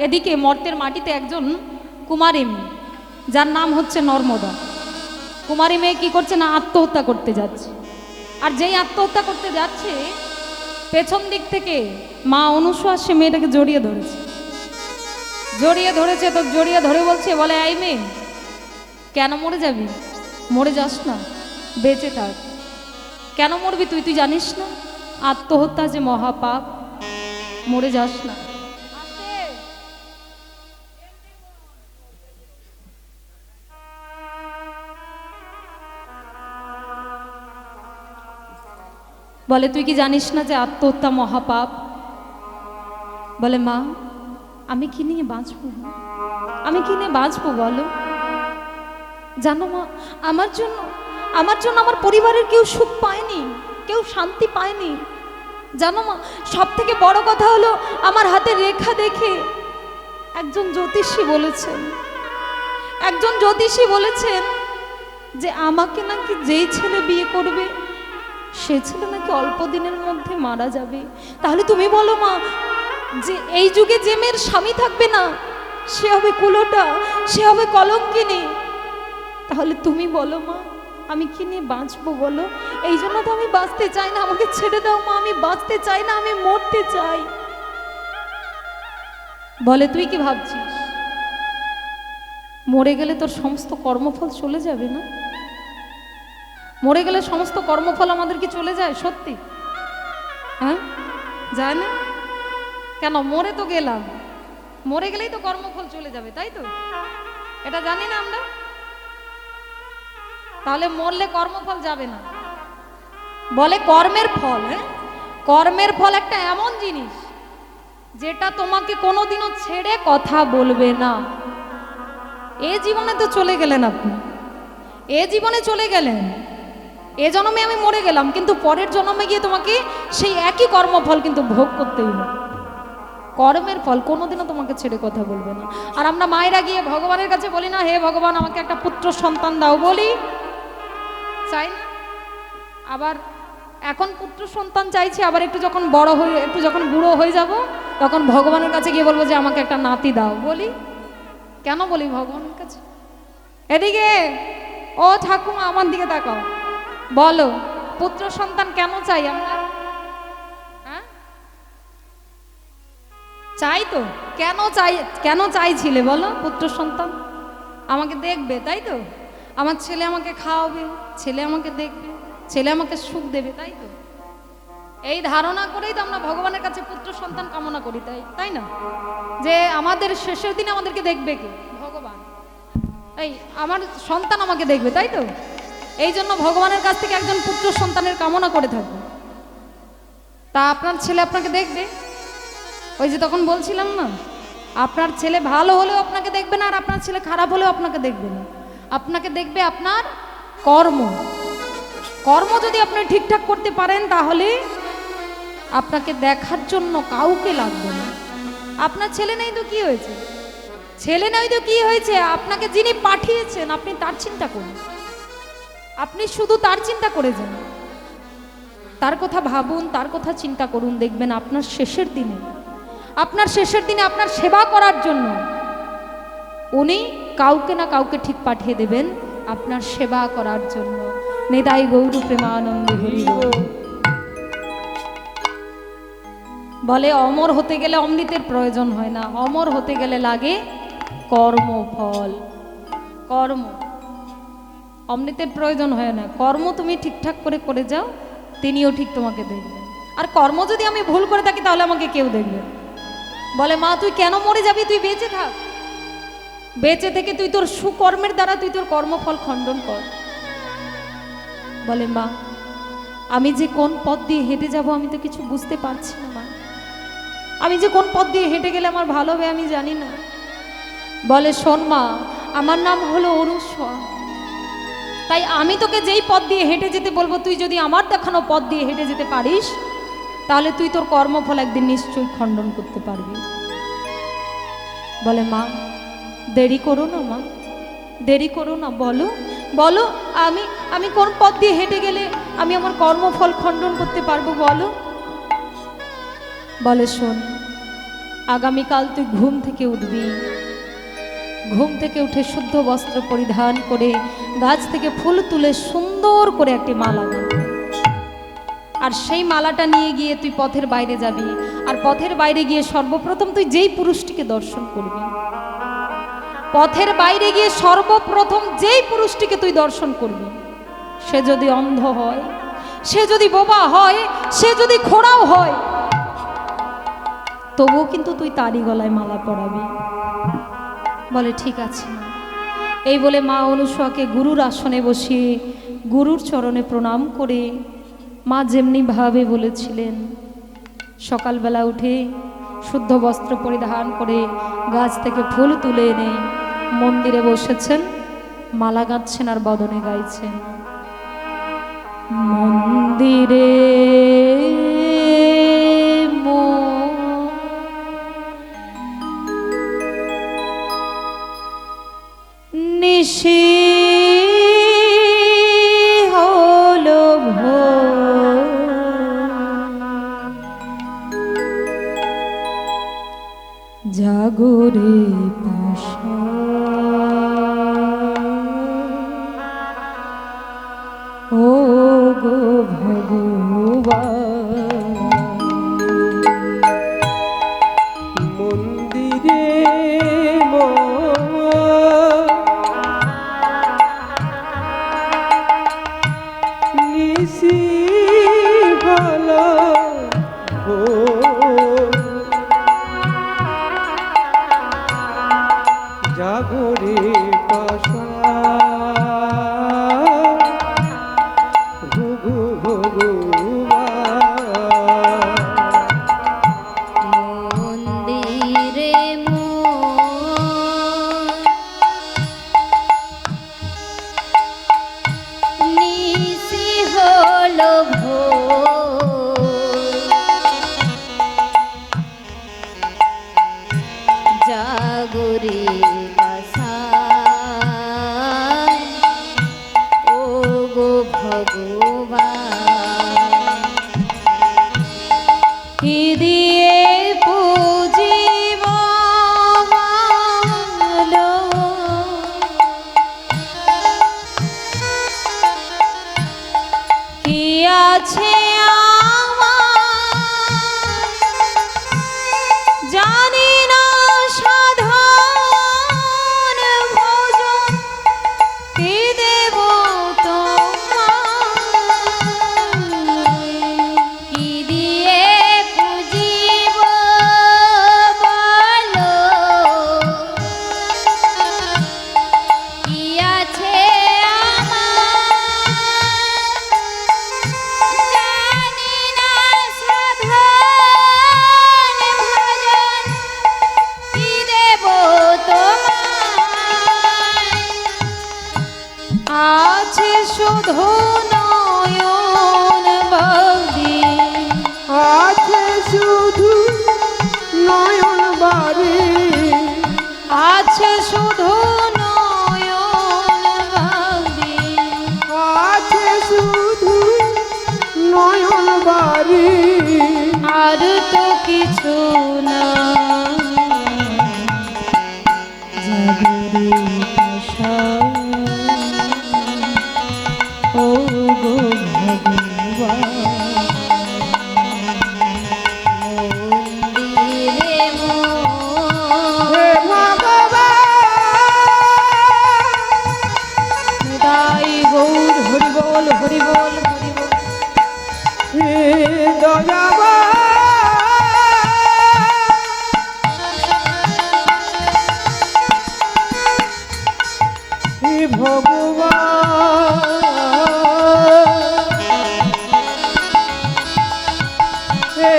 এদিকে মর্তের মাটিতে একজন কুমারী মেয়ে, যার নাম হচ্ছে নর্মদা। কুমারী মেয়ে কি করছে না, আত্মহত্যা করতে যাচ্ছে। আর যেই আত্মহত্যা করতে যাচ্ছে, পেছন দিক থেকে মা অনুসূয়া সে মেয়েটাকে জড়িয়ে ধরেছে। তো জড়িয়ে ধরে বলছে, বলে আই মেয়ে, কেন মরে যাবি? মরে যাস না, বেঁচে থাক। কেন মরবি তুই? তুই জানিস না আত্মহত্যা যে মহাপাপ? মরে যাস না। বলে তুই কি জানিস না যে আত্মহত্যা মহাপাপ? বলে মা, আমি কি নিয়ে বাঁচবো? আমি কি নিয়ে বাঁচবো বলো? জানো মা, আমার জন্য আমার পরিবারের কেউ সুখ পায়নি, কেউ শান্তি পায়নি। জানো মা, সব থেকে বড় কথা হলো আমার হাতে রেখা দেখে একজন জ্যোতিষী বলেছেন যে আমাকে নাকি যেই ছেলে বিয়ে করবে সে ছেলে নাকি অল্প দিনের মধ্যে মারা যাবে। তাহলে তুমি বলো মা, যে এই যুগে যে মেয়ের স্বামী থাকবে না সে হবে কুলোটা, সে হবে কলঙ্কিনী। তাহলে তুমি বলো মা, আমি কি নিয়ে বাঁচবো বলো? এই জন্য তো আমি বাঁচতে চাই না, আমাকে ছেড়ে দাও মা, আমি বাঁচতে চাই না, আমি মরতে চাই। বলে তুই কি ভাবছিস মরে গেলে তোর সমস্ত কর্মফল চলে যাবে না? মরে গেলে সমস্ত কর্মফল আমাদের কি চলে যায়? সত্যি? হ্যাঁ, যায় না কেন? মরে তো গেলাম, মরে গেলেই তো কর্মফল চলে যাবে, তাই তো? এটা জানি না আমরা? তাহলে মরলে কর্মফল যাবে না? বলে কর্মের ফল, কর্মের ফল একটা এমন জিনিস যেটা তোমাকে কোনোদিনও ছেড়ে কথা বলবে না। এ জীবনে তো চলে গেলেন আপনি, এ জীবনে চলে গেলেন, এ জন্মে আমি মরে গেলাম, কিন্তু পরের জন্মে গিয়ে তোমাকে সেই একই কর্মফল কিন্তু ভোগ করতেই হবে। কর্মের ফল কোনোদিনও তোমাকে ছেড়ে কথা বলবে না। আর আমরা মায়েরা গিয়ে ভগবানের কাছে বলি না, হে ভগবান আমাকে একটা পুত্র সন্তান দাও, বলি? চাই না? আবার এখন পুত্র সন্তান চাইছি, আবার একটু যখন বড় হয়ে, একটু যখন বুড়ো হয়ে যাব, তখন ভগবানের কাছে গিয়ে বলবো যে আমাকে একটা নাতি দাও, বলি? কেন বলি ভগবানের কাছে? এদিকে ও ঠাকুমা, আমার দিকে তাকাও, বলো পুত্র সন্তান কেন চাই আমরা? হ্যাঁ, চাই তো। কেন চাইছিলে বলো? পুত্র সন্তান আমাকে দেখবে, তাই তো? আমার ছেলে আমাকে খাওয়াবে, ছেলে আমাকে দেখবে, ছেলে আমাকে সুখ দেবে, তাই তো? এই ধারণা করেই তো আমরা ভগবানের কাছে পুত্র সন্তান কামনা করি, তাই না? যে আমাদের শেষের দিনে আমাদেরকে দেখবে কে? ভগবান। এই আমার সন্তান আমাকে দেখবে, তাই তো? এই জন্য ভগবানের কাছ থেকে একজন পুত্র সন্তানের কামনা করে থাকবে। তা আপনার ছেলে আপনাকে দেখবে? ওই যে তখন বলছিলাম না, আপনার ছেলে ভালো হলেও আপনাকে দেখবে না, আর আপনার ছেলে খারাপ হলেও আপনাকে দেখবে না। আপনাকে দেখবে আপনার কর্ম। কর্ম যদি আপনি ঠিকঠাক করতে পারেন, তাহলে আপনাকে দেখার জন্য কাউকে লাগবে না। আপনার ছেলে নেই তো কি হয়েছে? ছেলে নেই তো কি হয়েছে? আপনাকে যিনি পাঠিয়েছেন আপনি তার চিন্তা করুন, আপনি শুধু তার চিন্তা করে যান, তার কথা ভাবুন, তার কথা চিন্তা করুন। দেখবেন আপনার শেষের দিনে আপনার সেবা করার জন্য উনি কাউকে না কাউকে ঠিক পাঠিয়ে দেবেন আপনার সেবা করার জন্য। নিতাই গৌর প্রেমানন্দে হরি বল। বলে অমর হতে গেলে অমৃতের প্রয়োজন হয় না, অমর হতে গেলে লাগে কর্মফল। কর্ম, অমৃতের প্রয়োজন হয় না। কর্ম তুমি ঠিকঠাক করে যাও, তিনিও ঠিক তোমাকে দেখবেন। আর কর্ম যদি আমি ভুল করে থাকি তাহলে আমাকে কেউ দেখবে। বলে মা তুই কেন মরে যাবি? তুই বেঁচে থাক, বেঁচে থেকে তুই তোর সুকর্মের দ্বারা তুই তোর কর্মফল খণ্ডন কর। বলে মা আমি যে কোন পথ দিয়ে হেঁটে যাব আমি তো কিছু বুঝতে পারছি না মা, আমি যে কোন পথ দিয়ে হেঁটে গেলে আমার ভালো হবে আমি জানি না। বলে শোন মা, আমার নাম হলো অনুসূয়া, তাই আমি তোকে যেই পথ দিয়ে হেঁটে যেতে বলবো, তুই যদি আমার দেখানো পথ দিয়ে হেঁটে যেতে পারিস তাহলে তুই তোর কর্মফল একদিন নিশ্চয়ই খণ্ডন করতে পারবি। বলে মা দেরি করো না মা, দেরি করো না, বলো বলো আমি কোন পথ দিয়ে হেঁটে গেলে আমি আমার কর্মফল খণ্ডন করতে পারবো বলো। বলে শোন, আগামীকাল তুই ঘুম থেকে উঠবি, ঘুম থেকে উঠে শুদ্ধ বস্ত্র পরিধান করে গাছ থেকে ফুল তুলে সুন্দর করে একটি মালা গাঁথবি। আর সেই মালাটা নিয়ে গিয়ে তুই পথের বাইরে যাবি। আর পথের বাইরে গিয়ে সর্বপ্রথম তুই যেই পুরুষটিকে দর্শন করবি, পথের বাইরে গিয়ে সর্বপ্রথম যেই পুরুষটিকে তুই দর্শন করবি, সে যদি অন্ধ হয়, সে যদি বোবা হয়, সে যদি খোঁড়াও হয়, তবুও কিন্তু তুই তারই গলায় মালা পরাবি। বলে ঠিক আছে মা। এই বলে মা অনুসূয়াকে গুরুর আসনে বসিয়ে গুরুর চরণে প্রণাম করে মা যেমনি ভাবে বলেছিলেন, সকালবেলা উঠে শুদ্ধ বস্ত্র পরিধান করে গাছ থেকে ফুল তুলে এনে মন্দিরে বসেছেন, মালা গাঁথছেন আর বদনে গাইছেন, মন্দিরে নিশি হলো ভোর, জাগরে পাশা ও গো ভগবান, মন্দিরে নিশি ভালো জাগরে পাশা ঘুঘু মন্দিরে নিশি হলো ভোর, জাগরে পাশায় ও গো ভগবান, কি দিয়ে পুজিব বলো, কি আছে জানি না সাধন ভজন, কি দেব কি দিয়ে পুজিব বলো, কি আছে জানি না সাধন ভজন, কি দেব আছে শুধু নয়ন বাউরি, আছে শুধু নয়ন বাড়ি, আছে শুধু নয়ন বাউরি, আছে শুধু নয়ন বাড়ি, আর তো কিছু না, জাগরে পাশা ও গো ভগবান, মন্দিরে হে ভগবান, তাই গৌর হরিবল হরিবল হরিবল, হে দয়াবান, হে ভগবান, হে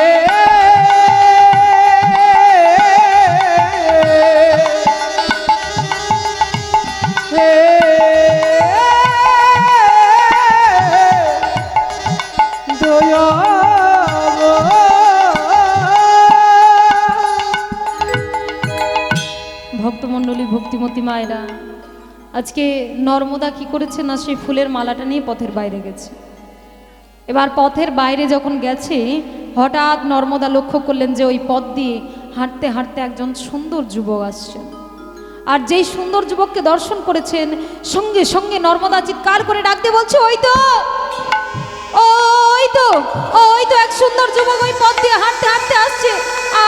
ভক্তমণ্ডলী ভক্তিমতী মায়েরা, আজকে নর্মদা কি করেছে না, সেই ফুলের মালাটা নিয়ে পথের বাইরে গেছে। এবার পথের বাইরে যখন গেছে, হঠাৎ নর্মদা লক্ষ্য করলেন যে ওই পথ দিয়ে হাঁটতে হাঁটতে একজন সুন্দর যুবক আসছেন। আর যেই সুন্দর যুবককে দর্শন করেছেন, সঙ্গে সঙ্গে নর্মদা চিৎকার করে ডাক দিয়ে বলছে, ওই তো, ওই তো, ওই তো এক সুন্দর যুবক ওই পথ দিয়ে হাঁটতে হাঁটতে আসছে।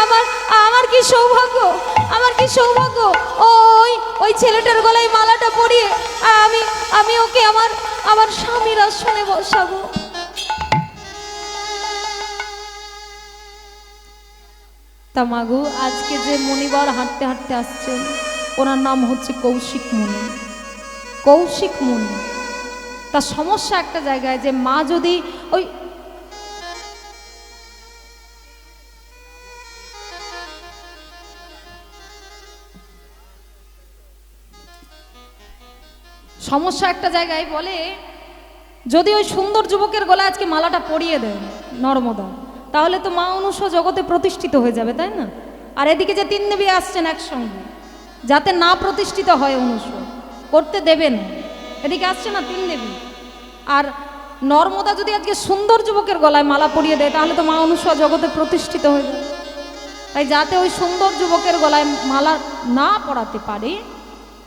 আমার আমার কি সৌভাগ্য, আমার কি সৌভাগ্য, ওই ওই ছেলেটার গলায় মালাটা পরিয়ে আমি আমি ওকে আমার আমার স্বামীর আসনে বসাবো। তা মাগো, আজকে যে মণিবর হাঁটতে হাঁটতে আসছেন, ওনার নাম হচ্ছে কৌশিক মুনি। কৌশিক মুনি। তার সমস্যা একটা জায়গায়, যে মা যদি ওই সমস্যা একটা জায়গায় বলে, যদি ওই সুন্দর যুবকের গলায় আজকে মালাটা পরিয়ে দেন নর্মদা, তাহলে তো মা অনুষ্য জগতে প্রতিষ্ঠিত হয়ে যাবে, তাই না? আর এদিকে যে তিন দেবী আসছেন একসঙ্গে, যাতে না প্রতিষ্ঠিত হয় অনুষ্য, করতে দেবেন। এদিকে আসছে না তিন দেবী, আর নর্মদা যদি আজকে সুন্দর যুবকের গলায় মালা পরিয়ে দেয়, তাহলে তো মা অনুষ্য জগতে প্রতিষ্ঠিত হয়ে যাবে। তাই যাতে ওই সুন্দর যুবকের গলায় মালা না পরাতে পারে,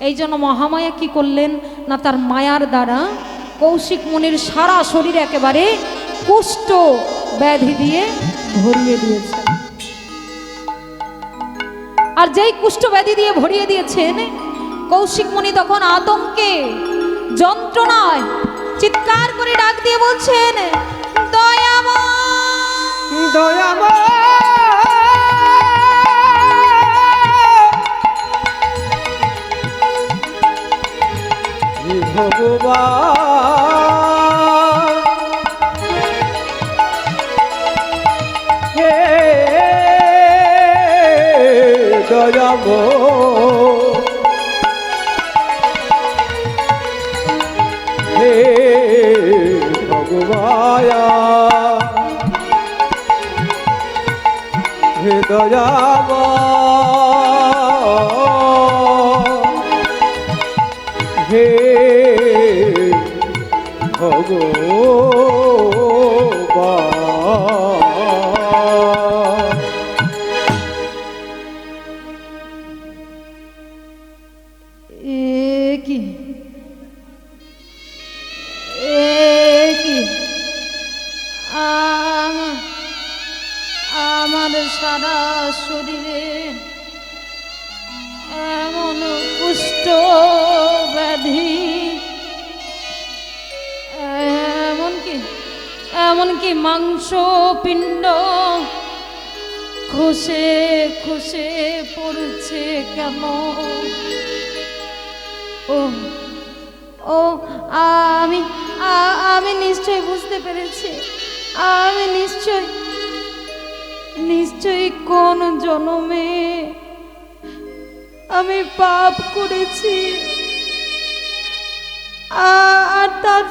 এই জন্য মহামায়া কি করলেন না, তার মায়ার দ্বারা কৌশিক মুনির সারা শরীরে একেবারে কুষ্ঠ ব্যাধি দিয়ে ভরিয়ে দিয়েছেন। আর যেই কুষ্ঠ ব্যাধি দিয়ে ভরিয়ে দিয়েছেন, কৌশিক মুনি তখন আতঙ্কে যন্ত্রণায় চিৎকার করে ডাক দিয়ে বলছেন, দয়াময়, দয়াময় হে ভগবান, হে দয়াময়, হে ভগবান, হে দয়াময়, হে ভগবান। এ কি, এ কি, আমার সারা শরীরে এমন কুষ্ঠ ব্যাধি, এমনকি মাংস পিণ্ড খসে খসে পড়ছে কেন? ও ও আমি আমি নিশ্চয় বুঝতে পেরেছি, আমি নিশ্চয়ই কোন জন্মে আমি পাপ করেছি, আর তার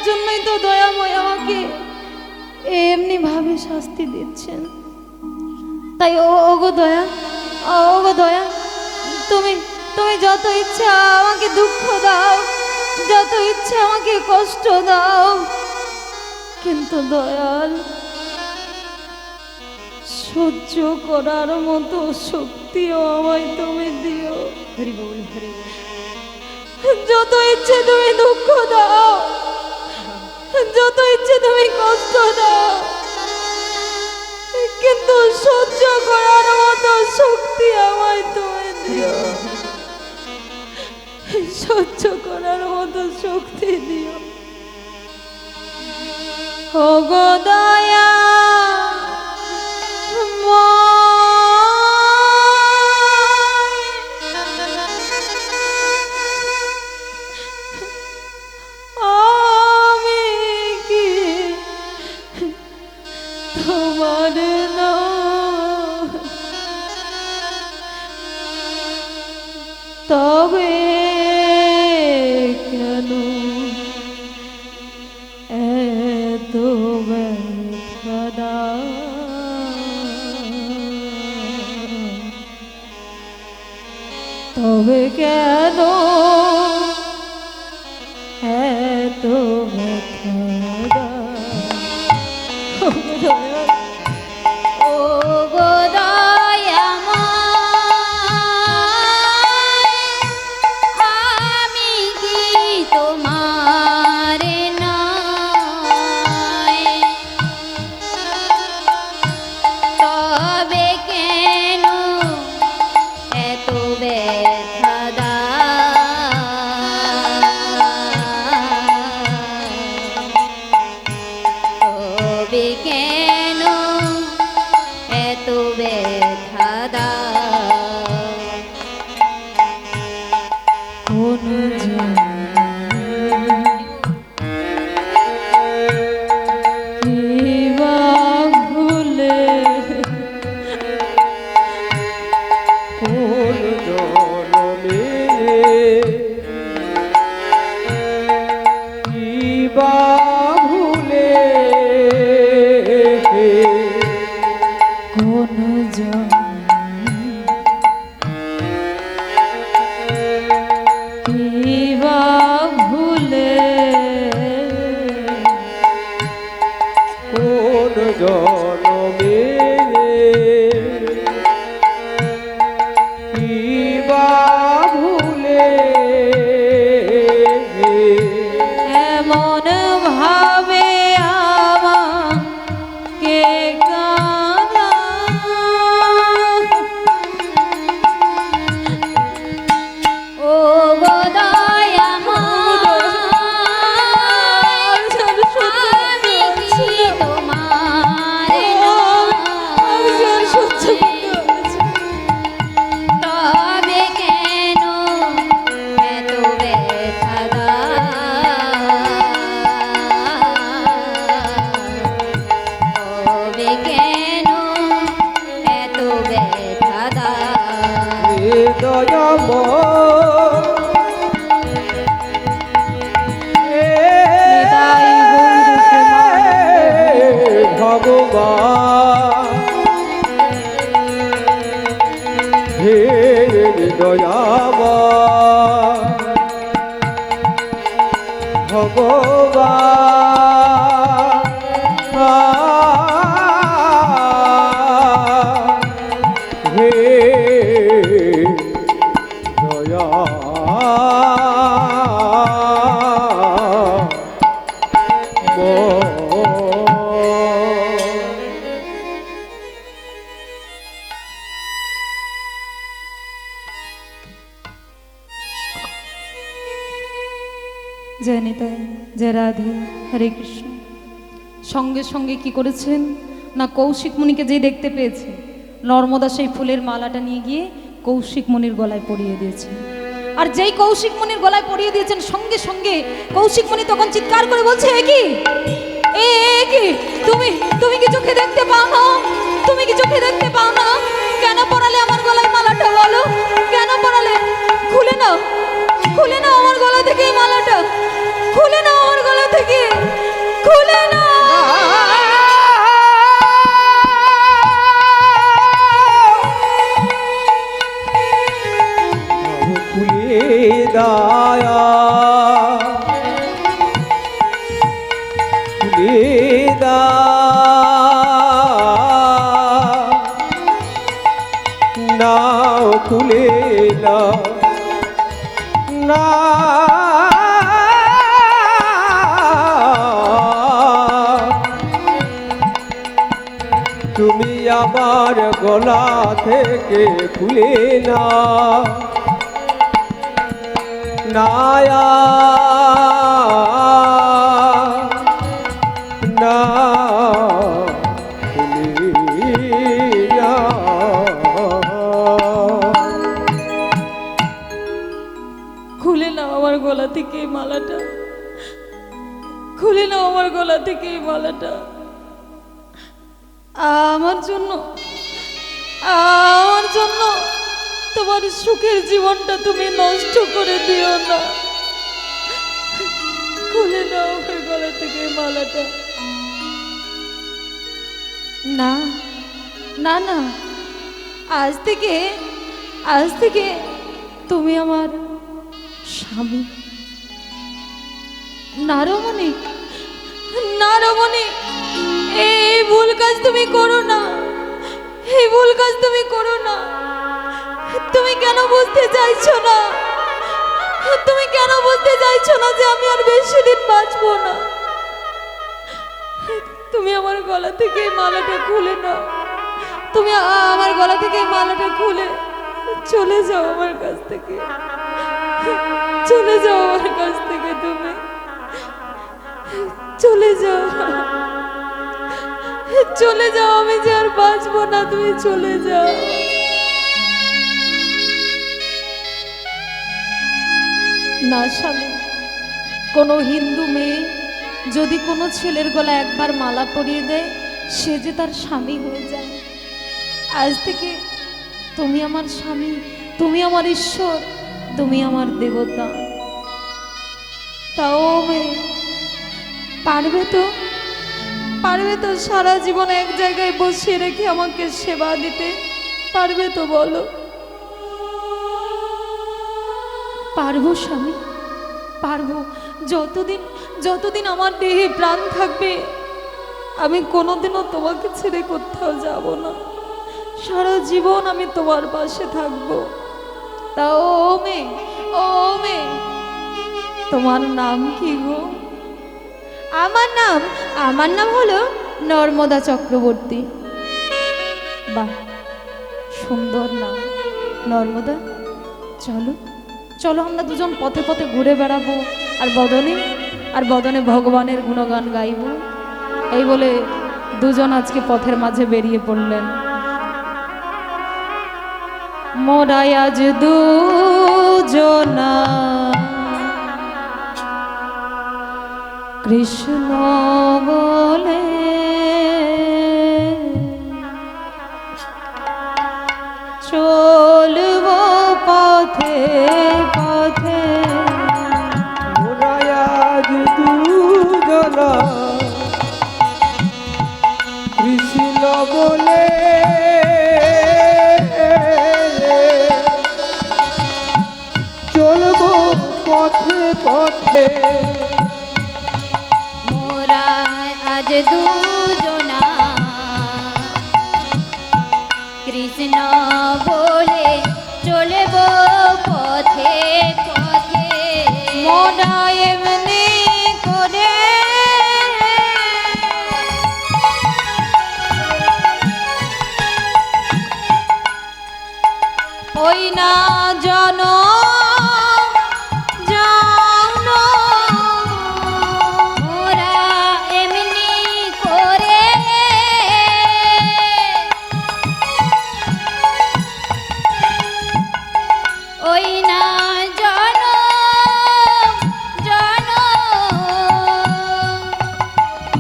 জন্যই তো দয়াময় আমাকে এমনি ভাবে শাস্তি দিচ্ছেন। তাই ওগো দয়া, তুমি যত ইচ্ছা আমাকে দুঃখ দাও, যত ইচ্ছা আমাকে কষ্ট দাও, কিন্তু দয়াল, সহ্য করার মতো শক্তিও আমায় তুমি দিও। হরি বল, হরি বল। যত ইচ্ছে তুমি দুঃখ দাও, যত ইচ্ছে তুমি কষ্ট দাও, কিন্তু সহ্য করার মতো শক্তি আমায় তুমি দিও, সহ্য করার মতো শক্তি দিও। ও গো দয়া আমি কি তোমার তবে কেন এত ব্যথা, তবে কেন এত ব্যথা? ও জনমে কি বা ভুলে এমন ভাবে আমাকে কাঁদা ও ভগবান হে দয়াময় ভগবান হে জয় নিতাই, জয় রাধে, হরে কৃষ্ণ। সঙ্গে সঙ্গে কি করেছেন না, কৌশিক মুনিকে যে দেখতে পেয়েছে, নর্মদা সেই ফুলের মালাটা নিয়ে গিয়ে কৌশিক মুনির গলায় পরিয়ে দিয়েছে। আর যেই কৌশিক মুনির গলায় পরিয়ে দিয়েছেন, সঙ্গে সঙ্গে কৌশিক মুনি তখন চিৎকার করে বলছে, এ কি, এ কি, তুমি তুমি কি চোখে দেখতে পাও না? তুমি কি চোখে দেখতে পাও না? কেন পরালে আমার গলায় মালাটা? বলো কেন পরালে? খুলে নাও, খুলে নাও আমার গলা থেকে এই মালাটা, খুলে নাও আমার গলা থেকে, খুলে নাও। দায়া দা নাও খুলে না না তুমি আমার গলা থেকে খুলে না নায়া না খুলে নাও আমার গলা থেকে এই মালাটা, খুলে নাও আমার গলা থেকে এই মালাটা। আমার জন্য, আমার জন্য তোমার সুখের জীবনটা তুমি নষ্ট করে দিও না। খুলে নাও আমার গলা থেকে এই মালাটা। না না না, আজ থেকে তুমি আমার স্বামী। নারমণি, নারমণি, এই ভুল কাজ তুমি করো না, এই ভুল কাজ তুমি করো না। তুমি কেন বুঝতে চাইছো না? তুমি কেন বুঝতে চাইছো না যে আমি আর বেশি দিন বাঁচবো না? তুমি আমার গলা থেকে এই মালাটা খুলে নাও, তুমি আমার গলা থেকে এই মালাটা খুলে চলে যাও আমার কাছ থেকে, চলে যাও আমার কাছ থেকে, তুমি চলে যাও, চলে যাও, আমি যে আর বাঁচবো না, তুমি চলে যাও। না স্বামী, কোনো হিন্দু মেয়ে যদি কোনো ছেলের গলায় একবার মালা পরিয়ে দেয়, সে যে তার স্বামী হয়ে যায়। আজ থেকে তুমি আমার স্বামী, তুমি আমার ঈশ্বর, তুমি আমার দেবতা। তাও মেয়ে পারবে তো, পারবে তো সারা জীবন এক জায়গায় বসিয়ে রেখে আমাকে সেবা দিতে? পারবে তো বলো? পারবো স্বামী, পারবো। যতদিন যতদিন আমার দেহে প্রাণ থাকবে, আমি কোনোদিনও তোমাকে ছেড়ে কোথাও যাব না, সারা জীবন আমি তোমার পাশে থাকবো। তা ও মেয়ে, ও মেয়ে, তোমার নাম কি গো? আমার নাম হলো নর্মদা চক্রবর্তী। বাহ, সুন্দর নাম নর্মদা। চলো চলো আমরা দুজন পথে পথে ঘুরে বেড়াবো, আর বদনে ভগবানের গুণগান গাইব। এই বলে দুজন আজকে পথের মাঝে বেরিয়ে পড়লেন। মোরাই আজ দুজনা কৃষ্ণ বলে চলব পথে পথে। মোরা আজ দুজনা কৃষ্ণ বলে চলবো পথে পথে। মোরা আজ দুজনা কৃষ্ণ বলে চলব পথে পথে। মোরা এমনি করে ওই না জানো জানো, মোরা এমনি করে ওই না জানো জানো,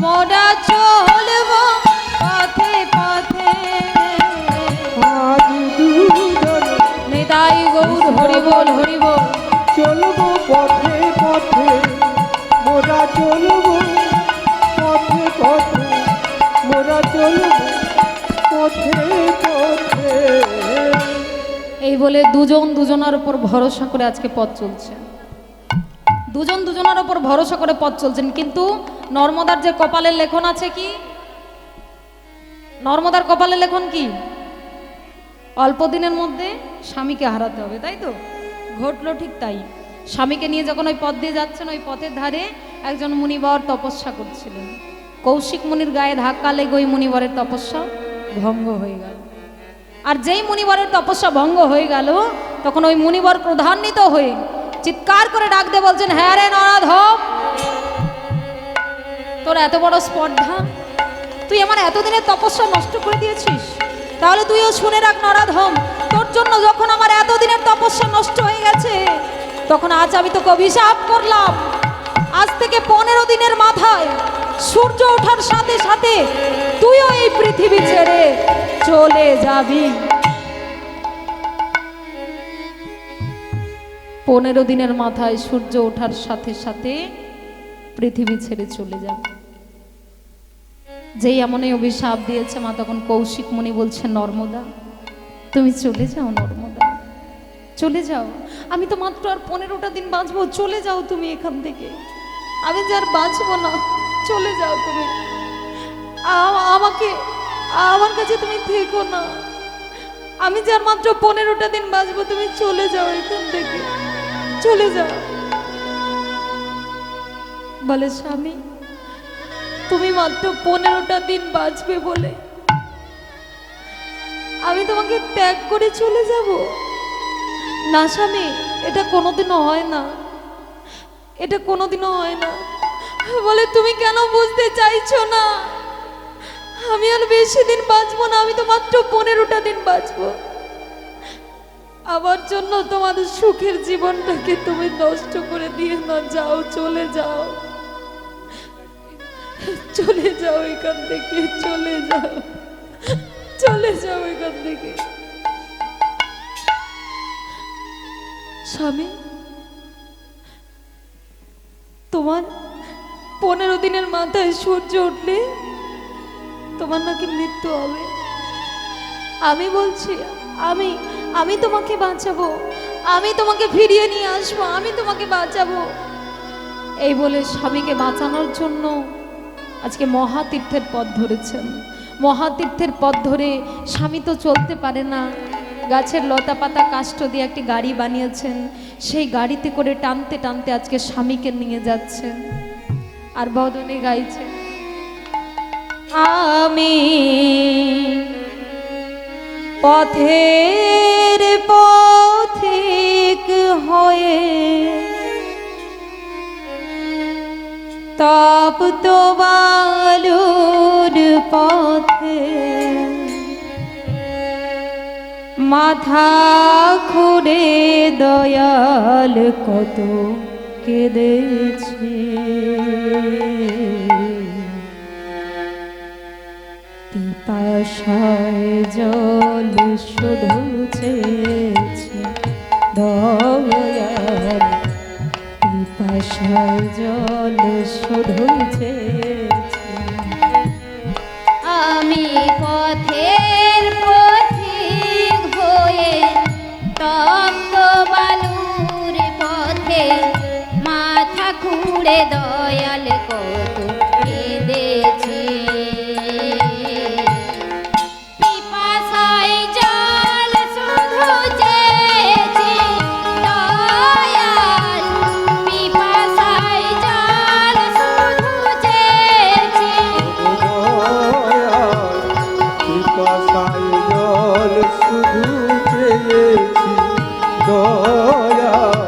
মোরা চলব পথে পথে। আজ দুজনা নিতাই গৌর হরি বল হরি বল। চলবো পথে পথে। মোরা চলবো পথে পথে। মোরা চলবো পথে পথে। এই বলে দুজন দুজনার উপর ভরসা করে আজকে পথ চলছে। দুজন দুজনার উপর ভরসা করে পথ চলছেন, কিন্তু নর্মদার যে কপালের লেখন আছে কি? নর্মদার কপালের লেখন কি? অল্প দিনের মধ্যে স্বামীকে হারাতে হবে, তাই তো? ঘটলো ঠিক তাই। স্বামীকে নিয়ে যখন ওই পথ দিয়ে যাচ্ছেন, ওই পথের ধারে একজন মুনিবর তপস্যা করছিলেন। কৌশিক মুনির গায়ে ধাক্কা লেগে ওই মুনিবরের তপস্যা ভঙ্গ হয়ে গেল। আর যেই মুনিবরের তপস্যা ভঙ্গ হয়ে গেল, তখন ওই মুনিবর ক্রোধান্বিত হয়ে চিৎকার করে ডাক দিয়ে বলছেন, হ্যাঁ রে নরাধম, তোর এত বড় স্পর্ধা, তুই আমার এতদিনের তপস্যা নষ্ট করে দিয়েছিস। তাহলে তুইও শুনে রাখ নরাধম, তোর জন্য যখন আমার এতদিনের তপস্যা নষ্ট হয়ে গেছে, তখন আজ আমি তোকে অভিশাপ করলাম। আজ থেকে 15 দিনের মাথায় সূর্য ওঠার সাথে সাথে তুইও এই পৃথিবী ছেড়ে চলে যাবি। 15 দিনের মাথায় সূর্য ওঠার সাথে সাথে পৃথিবী ছেড়ে চলে যাবে। যেই এমনই অভিশাপ দিয়েছে মা, তখন কৌশিক মুনি বলছে, নর্মদা তুমি চলে যাও, নর্মদা চলে যাও, আমি তো মাত্র আর 15টা দিন বাঁচবো, চলে যাও তুমি এখান থেকে, আমি যে আর বাঁচবো না, চলে যাও তুমি, আমাকে আমার কাছে তুমি থেকো না, আমি যে আর মাত্র 15টা দিন বাঁচবো, তুমি চলে যাও এখান থেকে, চলে যাও। বলে, স্বামী তুমি মাত্র 15টা দিন বাঁচবে বলে আমি তোমাকে ত্যাগ করে চলে যাব? না স্বামী, এটা কোনোদিনও হয় না, এটা কোনোদিনও হয় না। বলে, তুমি কেন বুঝতে চাইছো না? আমি আর বেশি দিন বাঁচবো না, আমি তো মাত্র 15টা দিন বাঁচবো। আমার জন্য তোমার সুখের জীবনটাকে তুমি নষ্ট করে দিয়ে না, যাও, চলে যাও, চলে যাও এখান থেকে, চলে যাও, চলে যাও এখান থেকে। স্বামী, তোমার 15 দিনের মাথায় সূর্য উঠলে তোমার নাকি মৃত্যু হবে। আমি বলছি, আমি তোমাকে বাঁচাবো, আমি তোমাকে ফিরিয়ে নিয়ে আসবো, আমি তোমাকে বাঁচাবো। এই বলে স্বামীকে বাঁচানোর জন্য আজকে মহাতীর্থের পথ ধরেছেন। মহাতীর্থের পথ ধরে স্বামী তো চলতে পারে না, গাছের লতা পাতা কাষ্ঠ দিয়ে একটি গাড়ি বানিয়েছেন, সেই গাড়িতে করে টানতে টানতে আজকে স্বামীকে নিয়ে যাচ্ছেন। আর বদনে গাইছে, আমি পথের পথিক হয়ে তপ্ত বালুর পথে মাথা খুঁড়ে দয়াল কত কেঁদেছে। পিপাসায় জল শুধু চেয়েছে দয়াল, পিপাসায় জল শুধু চেয়েছে। আমি পথের পথিক হয়ে তপ্ত বালুর পথে মাথা খুঁড়ে দয়াল কত কেঁদেছে। পিপাসায় জল শুধু চেয়েছি দয়াল, পিপাসায় জল শুধু চেয়েছি। পিপাসায় জল শুধু চেয়েছি দয়াল,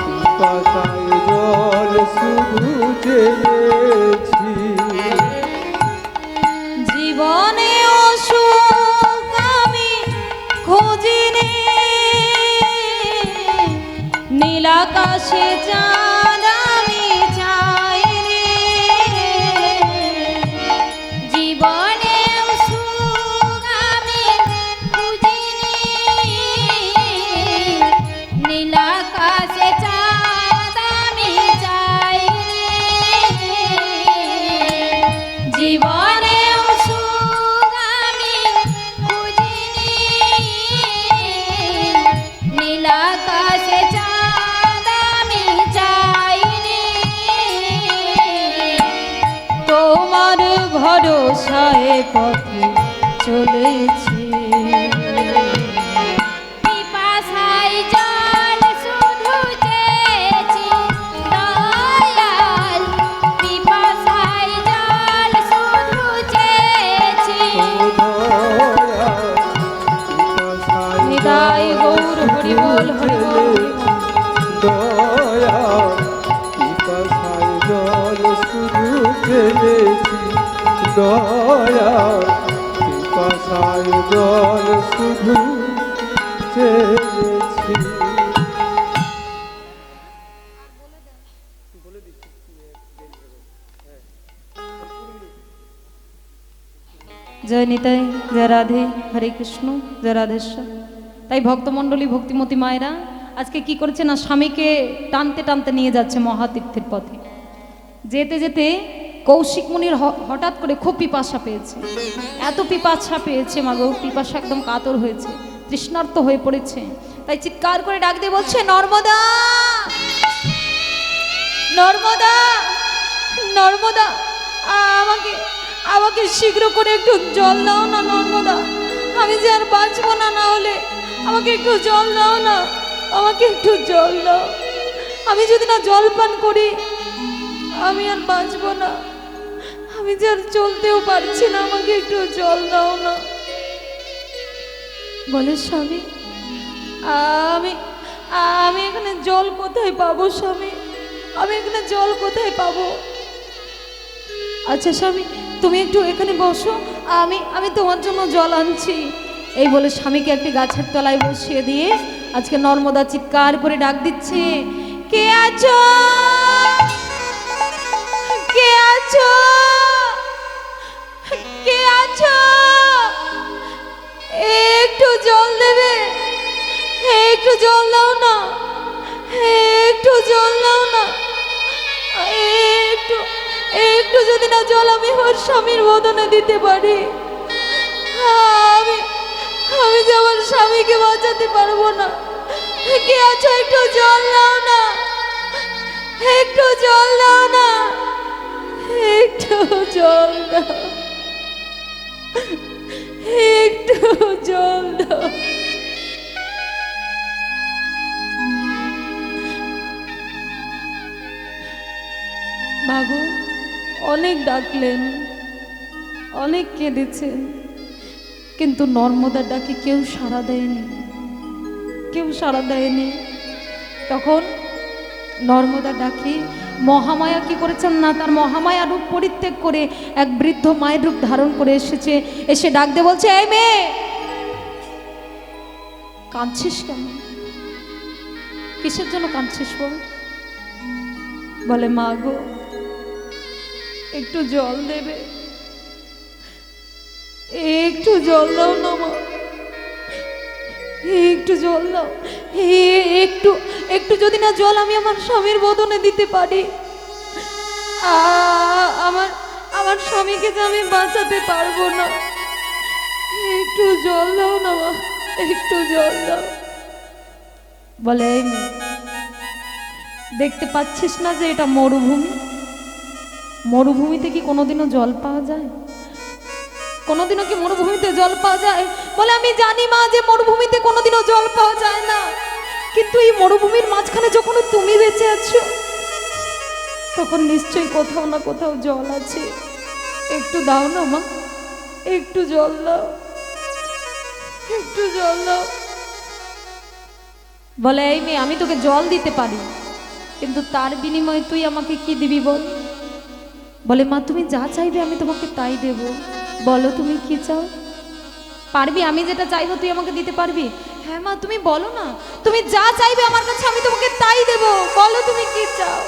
পিপাসায় জল শুধু চেয়েছি। জীবনে অসুখ আমি খুঁজিনি, নীলাকাশে চাঁদ আমি চাইনি। জীবনে সুখ আমি খুঁজিনি, নীলাকাশে চাঁদ আমি চাইনি। জীবনে সুখ আমি খুঁজিনি, নীলাকাশে চাঁদ আমি চাইনি। তোমার ভরসায় পথে চলেছি, পিপাসায় জল শুধু চেয়েছি দয়াল, পিপাসায় জল শুধু চেয়েছি। নিতাই গৌর হরি বল হরি বল। দয়াল, পিপাসায় জল শুধু চেয়েছি দয়াল, পিপাসায় জল শুধু চেয়েছি। জয় নিতাই, জয় রাধে, হরে কৃষ্ণ, জয় রাধেশ্বর। তাই ভক্তমণ্ডলী, ভক্তিমতী মায়েরা আজকে কি করেছে না, স্বামীকে টানতে টানতে নিয়ে যাচ্ছে মহাতীর্থের পথে। যেতে যেতে কৌশিক মুনির হঠাৎ করে খুব পিপাসা পেয়েছে, এত পিপাসা পেয়েছে মাগো, পিপাসা একদম কাতর হয়েছে, তৃষ্ণার্ত হয়ে পড়েছে। তাই চিৎকার করে ডাক দিয়ে বলছে, নর্মদা নর্মদা নর্মদা, আমাকে আমাকে শীঘ্র করে একটু জল দাও না নর্মদা, আমি যে আর বাঁচবো না, না হলে আমাকে একটু জল দাও না, আমাকে একটু জল দাও, আমি যদি না জল পান করি আমি আর বাঁচবো না, আমি যে আর চলতেও পারছি না, আমাকে একটু জল দাও না। বলে স্বামী, আমি আমি এখানে জল কোথায় পাবো স্বামী, আমি এখানে জল কোথায় পাবো? আচ্ছা স্বামী, তুমি একটু এখানে বসো, আমি আমি তোমার জন্য জল আনছি। এই বলে স্বামীকে একটি গাছের তলায় বসিয়ে দিয়ে আজকে নর্মদা চিৎকার করে ডাক দিচ্ছে, কে আছো, কে আছো, কে আছো, একটু জল দেবে, একটু জল দাও না, একটু জল দাও না, একটু একটু যদি না জল আমি আমার স্বামীর বদনে দিতে পারি, আমি আমি যে আমার স্বামীকে বাঁচাতে পারবো না। কে আছো, একটু জল দাও না, একটু জল দাও না, একটু জল দাও, একটু জল দাও। মাগো, অনেক ডাকলেন, অনেক কেঁদেছেন, কিন্তু নর্মদার ডাকে কেউ সাড়া দেয়নি, কেউ সাড়া দেয়নি। তখন নর্মদা ডাকে মহামায়া কি করেছেন না, তার মহামায়া রূপ পরিত্যাগ করে এক বৃদ্ধ মায়ের রূপ ধারণ করে এসেছে। এসে ডাক দিয়ে বলছে, এই মেয়ে, কাঁদছিস কেন? কিসের জন্য কাঁদছিস বল? বলে, মা গো, একটু জল দেবে, একটু জল দাও না মা, একটু জল দাও, একটু একটু যদি না জল আমি আমার স্বামীর বদনে দিতে পারি, আমার আমার স্বামীকে যে আমি বাঁচাতে পারবো না, একটু জল দাও না মা, একটু জল দাও। বলে, এই মেয়ে, দেখতে পাচ্ছিস না যে এটা মরুভূমি? মরুভূমিতে কি কোনোদিনও জল পাওয়া যায়? কোনোদিনও কি মরুভূমিতে জল পাওয়া যায়? বলে, আমি জানি মা যে মরুভূমিতে কোনোদিনও জল পাওয়া যায় না, কিন্তু এই মরুভূমির মাঝখানে যখন তুমি বেঁচে আছো, তখন নিশ্চয়ই কোথাও না কোথাও জল আছে, একটু দাও না মা, একটু জল দাও, একটু জল দাও। বলে, এই মেয়ে, আমি তোকে জল দিতে পারি, কিন্তু তার বিনিময়ে তুই আমাকে কি দিবি বল? বলে, মা, তুমি যা চাইবে আমি তোমাকে তাই দেব, বলো তুমি কি চাও? পারবি? আমি যেটা চাইবো তুই আমাকে দিতে পারবি? হ্যাঁ মা, তুমি বলো না, তুমি যা চাইবে আমার কাছে আমি তোমাকে তাই দেব, বলো তুমি কি চাও?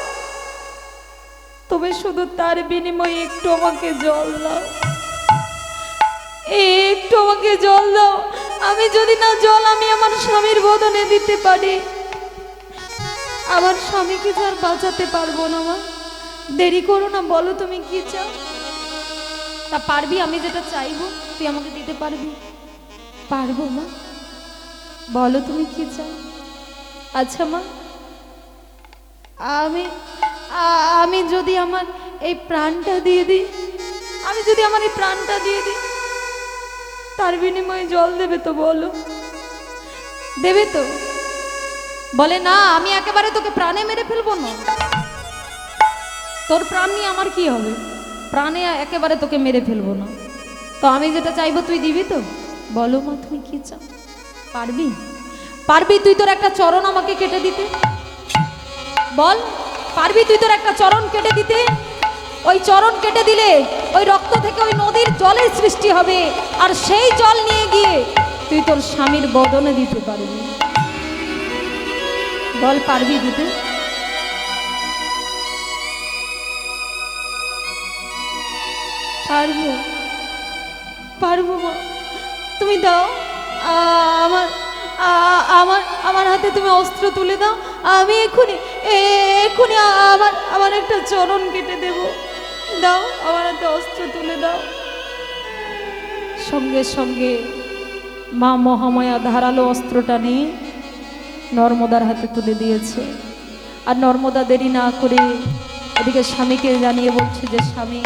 তবে শুধু তার বিনিময়ে একটু আমাকে জল দাও, একটু আমাকে জল দাও। আমি যদি না জল আমি আমার স্বামীর বদনে দিতে পারি, আমার স্বামীকে তো আর বাঁচাতে পারবো না মা, দেরি করো না, বলো তুমি কি চাও? তা পারবি? আমি যেটা চাইবো তুই আমাকে দিতে পারবি? পারবো মা, বলো তুমি কি চাও? আচ্ছা মা, আমি আমি যদি আমার এই প্রাণটা দিয়ে দিই, আমি যদি আমার এই প্রাণটা দিয়ে দিই, তার বিনিময়ে জল দেবে তো? বলো, দেবে তো? বলে, না, আমি একেবারে তোকে প্রাণে মেরে ফেলবো না, তোর প্রাণ নিয়ে আমার কি হবে, প্রাণে একেবারে তোকে মেরে ফেলবো না, তো আমি যেটা চাইবো তুই দিবি তো? বলো মা, তুমি কি চাও? পারবি? পারবি তুই তোর একটা চরণ আমাকে কেটে দিতে? বল, পারবি তুই তোর একটা চরণ কেটে দিতে? ওই চরণ কেটে দিলে ওই রক্ত থেকে ওই নদীর জলের সৃষ্টি হবে, আর সেই জল নিয়ে গিয়ে তুই তোর স্বামীর বদনে দিতে পারবি। বল, পারবি দিতে? পারবো, পারবো মা, তুমি দাও, আমার আমার আমার হাতে তুমি অস্ত্র তুলে দাও, আমি এক্ষুনি এক্ষুনি আমার আমার একটা চরণ কেটে দেব, দাও, আমার হাতে অস্ত্র তুলে দাও। সঙ্গে সঙ্গে মা মহামায়া ধারালো অস্ত্রটা নিয়ে নর্মদার হাতে তুলে দিয়েছে। আর নর্মদা দেরি না করে এদিকে স্বামীকে জানিয়ে বলছে যে, স্বামী,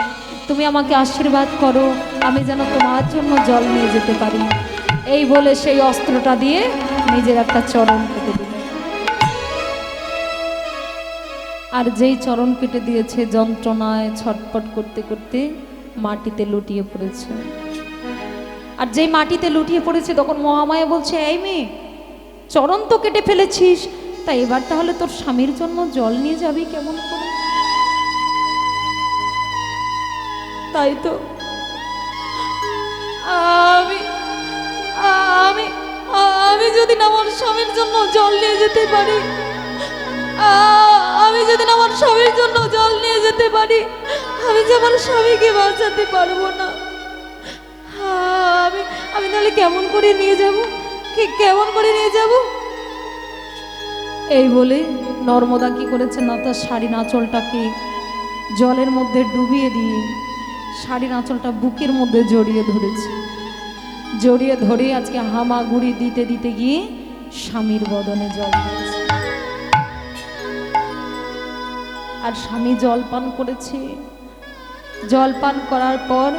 তুমি আমাকে আশীর্বাদ করো, আমি যেন তোমার জন্য জল নিয়ে যেতে পারি। এই বলে সেই অস্ত্রটা দিয়ে নিজের একটা চরণ কেটে দিল। আর যেই চরণ কেটে দিয়েছে, যন্ত্রণায় ছটফট করতে করতে মাটিতে লুটিয়ে পড়েছে। আর যেই মাটিতে লুটিয়ে পড়েছে, তখন মহামায়া বলছে, এই মেয়ে, চরণ তো কেটে ফেলেছিস, তাই এবার তাহলে তোর স্বামীর জন্য জল নিয়ে যাবি কেমন করে? তাই তো আমি আমি আমি যদি না আমার স্বামীর জন্য জল নিয়ে যেতে পারি, আমি যদি না আমার স্বামীর জন্য জল নিয়ে যেতে পারি, আমি যে আমার স্বামীকে বাঁচাতে পারবো না। আমি আমি তাহলে কেমন করে নিয়ে যাব, কেমন করে নিয়ে যাব? এই বলে নর্মদা কি করেছে না, তার শাড়ির আঁচলটাকে জলের মধ্যে ডুবিয়ে দিয়ে শাড়ির আঁচলটা বুকের মধ্যে জড়িয়ে ধরেছে। জড়িয়ে ধরে আজকে হামাগুড়ি দিতে দিতে গিয়ে স্বামীর বদনে জল দিয়েছে। আর স্বামী জল পান করেছে, জল পান করার পর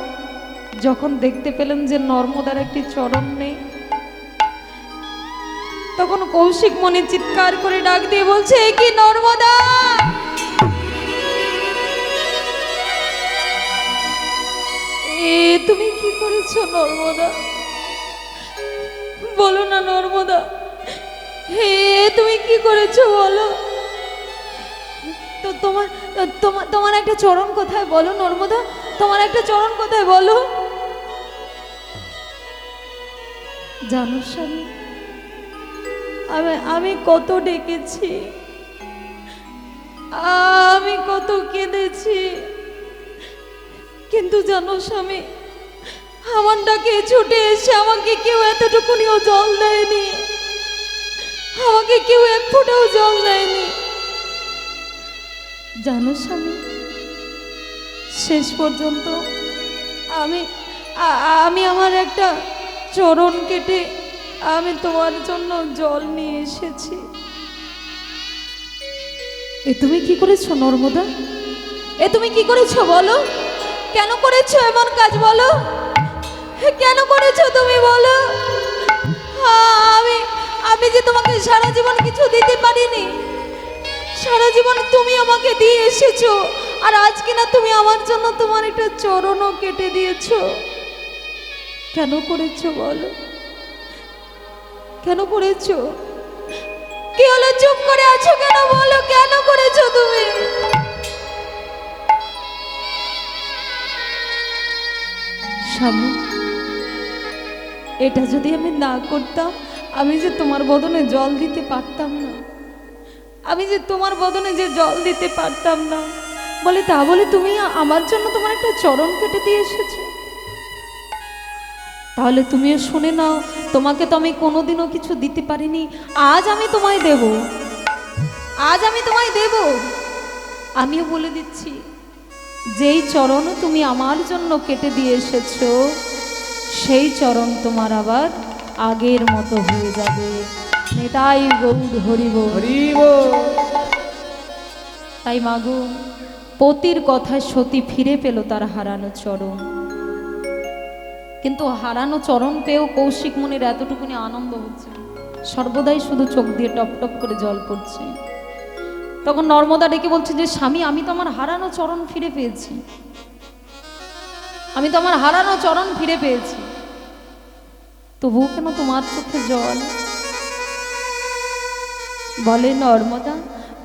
যখন দেখতে পেলেন যে নর্মদার একটি চরণ নেই, তখন কৌশিক মণি চিৎকার করে ডাক দিয়ে বলছে, এ কি নর্মদা, তুমি কি করেছো নর্মদা? বলো না নর্মদা, হে তুমি কি করেছো বলো তো। তোমার তোমার তোমার একটা চরণ কোথায় বলো নর্মদা, তোমার একটা চরণ কোথায় বলো। জানো স্বামী, আমি কত ডেকেছি, আমি কত কেঁদেছি, কিন্তু জানো স্বামী, আমার ডাকে ছুটে এসে আমাকে কেউ এতটুকুনিও জল দেয়নি, আমাকে কেউ এক ফোঁটাও জল দেয়নি। জানো স্বামী, শেষ পর্যন্ত আমি আমার একটা চরণ কেটে আমি তোমার জন্য জল নিয়ে এসেছি। এ তুমি কি করেছো নর্মদা, এ তুমি কি করেছো বলো, কেন করেছো এমন কাজ বলো, কেন করেছো তুমি বলো। আমি যে তোমাকে সারা জীবন কিছু দিতে পারিনি, সারা জীবন তুমি আমাকে দিয়ে এসেছো, আর আজ কিনা তুমি আমার জন্য তোমার একটা চরণও কেটে দিয়েছো। কেন করেছো বলো, কেন করেছো? কি হলো, চুপ করে আছো কেন বলো, কেন করেছো তুমি? স্বামী, এটা যদি আমি না করতাম, আমি যে তোমার বদনে জল দিতে পারতাম না, আমি যে তোমার বদনে যে জল দিতে পারতাম না, বলে তা বলে তুমি আমার জন্য তোমার একটা চরণ কেটে দিয়ে এসেছো। তাহলে তুমিও শুনে নাও, তোমাকে তো আমি কোনোদিনও কিছু দিতে পারিনি, আজ আমি তোমায় দেব, আজ আমি তোমায় দেব। আমিও বলে দিচ্ছি, যেই চরণ তুমি আমার জন্য কেটে দিয়ে এসেছো, সেই চরণ তোমার আবার আগের মতো হয়ে যাবে। নেতাই গৌর হরিব হরিব। তাই মাগো, পতির কথায় সতী ফিরে পেল তার হারানো চরণ। কিন্তু হারানো চরণ পেয়েও কৌশিক মনির এতটুকুনি আনন্দ হচ্ছে, সর্বদাই শুধু চোখ দিয়ে টপ টপ করে জল পড়ছে। তখন নর্মদা ডেকে বলছে যে স্বামী, আমি তো আমার হারানো চরণ ফিরে পেয়েছি, আমি তো আমার হারানো চরণ ফিরে পেয়েছি, তবুও কেন তোমার চোখে জল? বলে নর্মদা,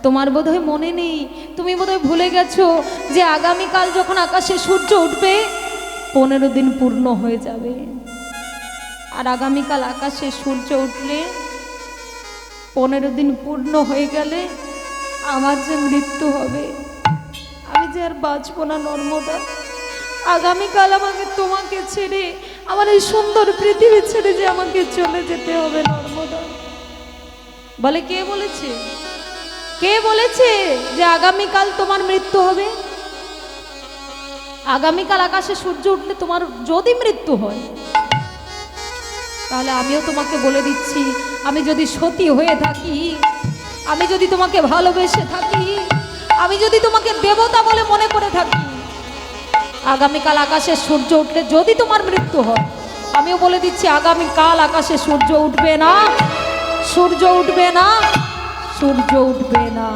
তোমার বোধহয় মনে নেই, তুমি বোধহয় ভুলে গেছো যে আগামীকাল যখন আকাশে সূর্য উঠবে 15 দিন পূর্ণ হয়ে যাবে। আর আগামীকাল আকাশে সূর্য উঠলে 15 দিন পূর্ণ হয়ে গেলে আমার যে মৃত্যু হবে, আমি যে আর বাঁচবো না নর্মদা। আগামীকাল আমাকে তোমাকে ছেড়ে, আমার এই সুন্দর পৃথিবী ছেড়ে যে আমাকে চলে যেতে হবে নর্মদা। বলে কে বলেছে, কে বলেছে যে আগামীকাল তোমার মৃত্যু হবে? আগামীকাল আকাশে সূর্য উঠলে তোমার যদি মৃত্যু হয়, তাহলে আমিও তোমাকে বলে দিচ্ছি, আমি যদি সতী হয়ে থাকি, আমি যদি তোমাকে ভালোবেসে থাকি, আমি যদি তোমাকে দেবতা বলে মনে করে থাকি, আগামীকাল আকাশে সূর্য উঠলে যদি তোমার মৃত্যু হয়, আমিও বলে দিচ্ছি আগামীকাল আকাশে সূর্য উঠবে না, সূর্য উঠবে না, সূর্য উঠবে না।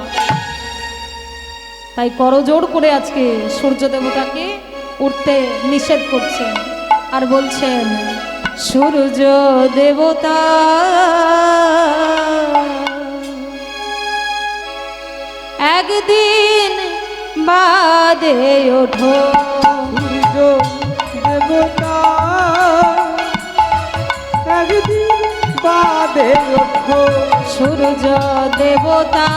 তাই করজোড় করে আজকে সূর্য দেবতাকে উঠতে নিষেধ করছেন, আর বলছেন সূর্য দেবতা একদিন বাদে ওঠো, সূর্য দেবতা একদিন বাদে ওঠো, সূর্য দেবতা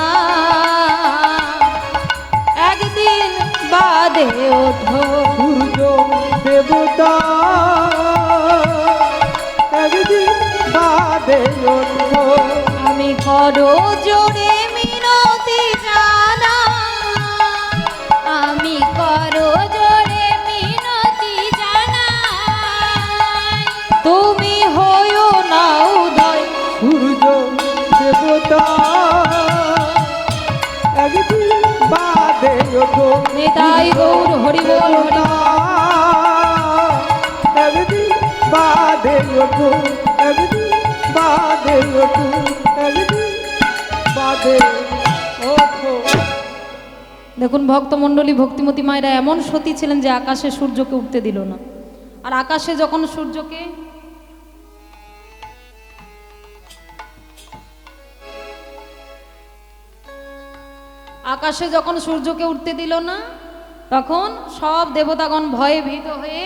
একদিন বাদে ওঠো, সূর্য দেবতা একদিন বাদে ওঠো। আমি করো জোরে মিনতি জানা, আমি করো জোরে মিনতি জানাই, তুমি হয়ো না উদয়, সূর্য দেবতা একদিন বাদে ওঠো, নিতাই গৌর হরি বল হরি একদিন বাদে ওঠো একদিন বাদে ওঠো একদিন বাদে ওঠো। দেখুন ভক্তমণ্ডলী ভক্তিমতী মায়েরা এমন সতী ছিলেন যে আকাশে সূর্যকে উঠতে দিল না। আর আকাশে যখন সূর্যকে উঠতে দিল না, তখন সব দেবতাগণ ভয়ে ভীত হয়ে,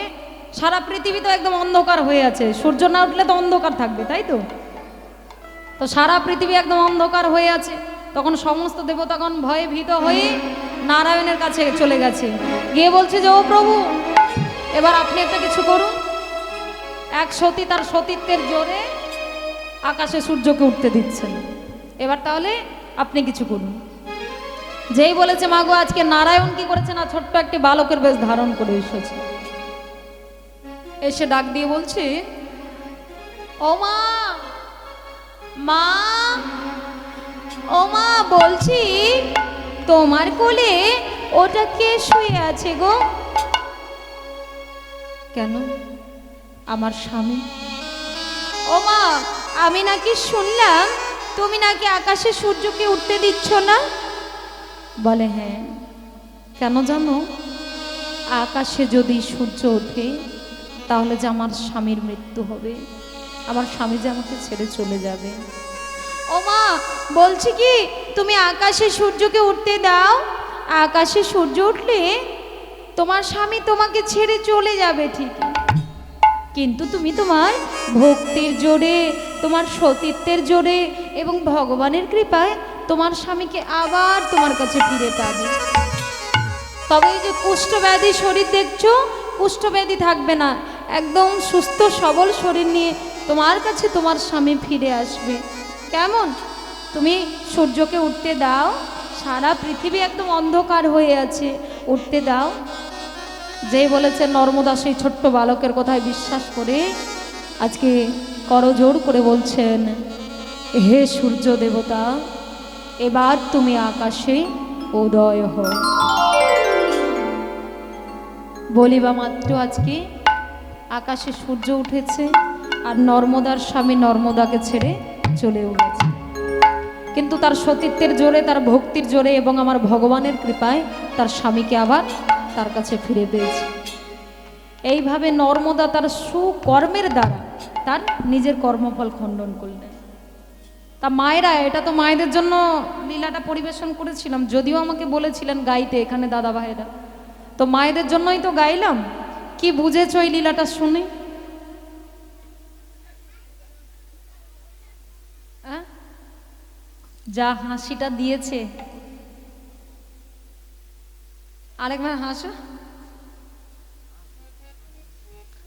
সারা পৃথিবী তো একদম অন্ধকার হয়ে আছে, সূর্য না উঠলে তো অন্ধকার থাকবে, তাই তো? তো সারা পৃথিবী একদম অন্ধকার হয়ে আছে, তখন সমস্ত দেবতাগণ ভয়ে ভীত হয়ে নারায়ণের কাছে চলে গেছে, গিয়ে বলছে যে ও প্রভু, এবার আপনি একটা কিছু করুন। এক সতী তার সতীত্বের জোরে আকাশে সূর্যকে উঠতে দিচ্ছেন, এবার তাহলে আপনি কিছু করুন। যেই বলেছে মাগো, আজকে নারায়ণ কি করেছে না, ছোট্ট একটি বালকের বেশ ধারণ করে এসেছে, এসে ডাক দিয়ে বলছে, ও মা, মা, ও মা, বলছি তোমার কোলে ওটা কে শুয়ে আছে গো? কেন? আমার স্বামী। ও মা, আমি নাকি শুনলাম তুমি নাকি আকাশে সূর্যকে উঠতে দিচ্ছ না। বলে হ্যাঁ, কেন জানো? আকাশে যদি সূর্য ওঠে তাহলে যে আমার স্বামীর মৃত্যু হবে, আমার স্বামী যে আমাকে ছেড়ে চলে যাবে। ও মা, বলছি কি তুমি আকাশে সূর্যকে উঠতে দাও, আকাশে সূর্য উঠলে তোমার স্বামী তোমাকে ছেড়ে চলে যাবে ঠিকই, কিন্তু তুমি তোমার ভক্তির জোরে, তোমার সতীত্বের জোরে এবং ভগবানের কৃপায় তোমার স্বামীকে আবার তোমার কাছে ফিরে পাবে। তবে এই যে কুষ্ঠব্যাধি শরীর দেখছো, কুষ্ঠব্যাধি থাকবে না, একদম সুস্থ সবল শরীর নিয়ে তোমার কাছে তোমার স্বামী ফিরে আসবে। কেমন? তুমি সূর্যকে উঠতে দাও, সারা পৃথিবী একদম অন্ধকার হয়ে আছে, উঠতে দাও। যেই বলেছে নর্মদা সেই ছোট্ট বালকের কথায় বিশ্বাস করে আজকে করজোড় করে বলছেন, হে সূর্য দেবতা, এবার তুমি আকাশে উদয় হও। বলিবা মাত্র আজকে আকাশে সূর্য উঠেছে, আর নর্মদার স্বামী নর্মদাকে ছেড়ে চলেও গেছে, কিন্তু তার সতীত্বের জোরে, তার ভক্তির জোরে এবং আমার ভগবানের কৃপায় তার স্বামীকে আবার তার কাছে ফিরে পেয়েছে। এইভাবে নর্মদা তার সুকর্মের দ্বারা তার নিজের কর্মফল খণ্ডন করলেন। তা মায়েরা, এটা তো মায়েদের জন্য লীলাটা পরিবেশন করেছিলাম, যদিও আমাকে বলেছিলেন গাইতে এখানে দাদা ভাইরা, তো মায়েদের জন্যই তো গাইলাম। কি বুঝেছো এই লীলাটা শুনে? যা হাসিটা দিয়েছে, আরেকবার হাসো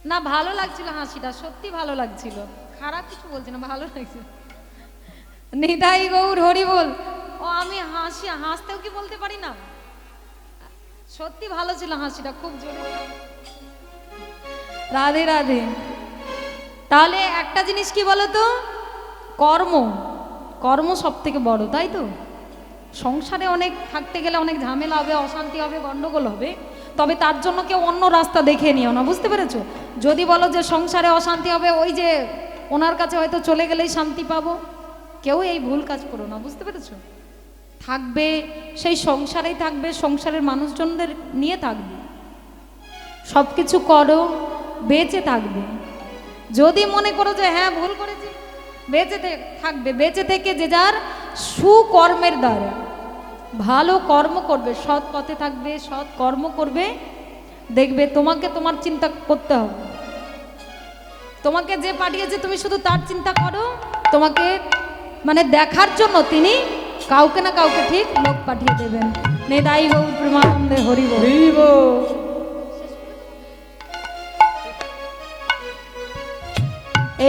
না, ভালো লাগছিল হাসিটা, সত্যি ভালো লাগছিল, খারাপ কিছু বলছি না, ভালো লাগছিল। নিতাই গৌর হরি বল। ও আমি হাসতেও কি বলতে পারি না, সত্যি ভালো ছিল হাসিটা, খুব জোরে। রাধে রাধে। তাহলে একটা জিনিস কি বলতো, কর্ম সব থেকে বড়, তাই তো? সংসারে অনেক থাকতে গেলে অনেক ঝামেলা হবে, অশান্তি হবে, গন্ডগোল হবে, তবে তার জন্য কেউ অন্য রাস্তা দেখে নিও না, বুঝতে পেরেছো? যদি বলো যে সংসারে অশান্তি হবে, ওই যে ওনার কাছে হয়তো চলে গেলেই শান্তি পাবো, কেউ এই ভুল কাজ করো না, বুঝতে পেরেছো? থাকবে সেই সংসারেই থাকবে, সংসারের মানুষজনদের নিয়ে থাকবে, সব কিছু করো, বেঁচে থাকবে। যদি মনে করো যে হ্যাঁ ভুল করেছি, বেঁচে থাকবে, বেঁচে থেকে যে যার সুকর্মের দ্বারা ভালো কর্ম করবে, সৎ পথে থাকবে, সৎ কর্ম করবে, দেখবে তোমাকে তোমার চিন্তা করতে হবে, তোমাকে যে পাঠিয়েছে তুমি শুধু তার চিন্তা করো, তোমাকে মানে দেখার জন্য তিনি কাউকে না কাউকে ঠিক লোক পাঠিয়ে দেবেন। নিতাই গৌর প্রেমানন্দে হরি বল।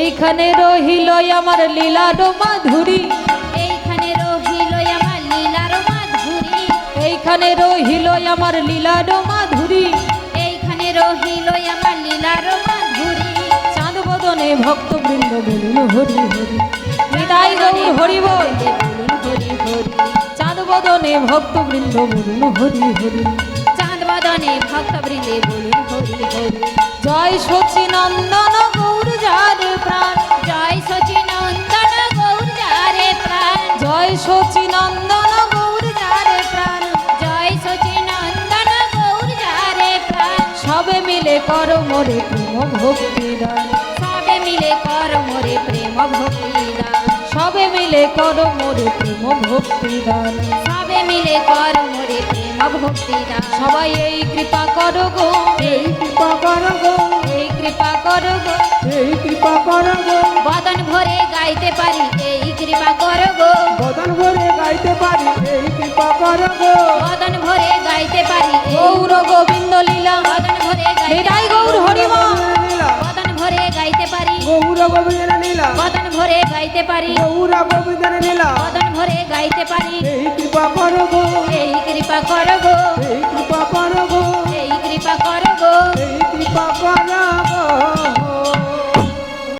এইখানে রহিল আমার লীলার মাধুরী, এইখানে রহিল আমার লীলার মাধুরী, এইখানে রহিল আমার লীলার মাধুরী, এইখানে রহিল আমার লীলার মাধুরী। চাঁদ বদনে ভক্তবৃন্দ বলুন হরি হরি। নিতাই গৌর হরি বল। বলুন হরি হরি। চাঁদ বদনে ভক্তবৃন্দ বলুন হরি হরি। বদনে ভক্তবৃন্দে বলুন হরি হরি। জয় সচিনন্দন গৌর যার প্রাণ, জয় সচিনন্দন গৌর যারে প্রাণ, জয় সচিনন্দন গৌর যার প্রাণ, জয় সচিনন্দন গৌর যারে প্রাণ। সবে মিলে কর মোরে প্রেম ভক্তি দান, সবে মিলে কর মোরে প্রেম ভক্তি দান, সবে মিলে কর মোরে প্রেম ভক্তি দান। সবে মিলে কর মোরে প্রেম ভক্তি দান। সবাই এই কৃপা করো গো, এই কৃপা কর গো, এই কৃপা করো গো, এই কৃপা কর গো, বদন ভরে গাইতে পারি এই কৃপা কর গো, বদন ভরে গাইতে পারি এই কৃপা কর গো। বদন ভরে গাইতে পারি এই গৌর গোবিন্দ লীলা, বদন ভরে গাইতে নিতাই গৌর হরিমা, নীলা বদন ভরে গাইতে পারি, গৌর গোবিন্দ নীলা, বদন ভরে গাইতে পারি, গৌর গোবিন্দ নীলা, বদন ভরে গাইতে পারি এই কৃপা কর গো, এই কৃপা কর গো, এই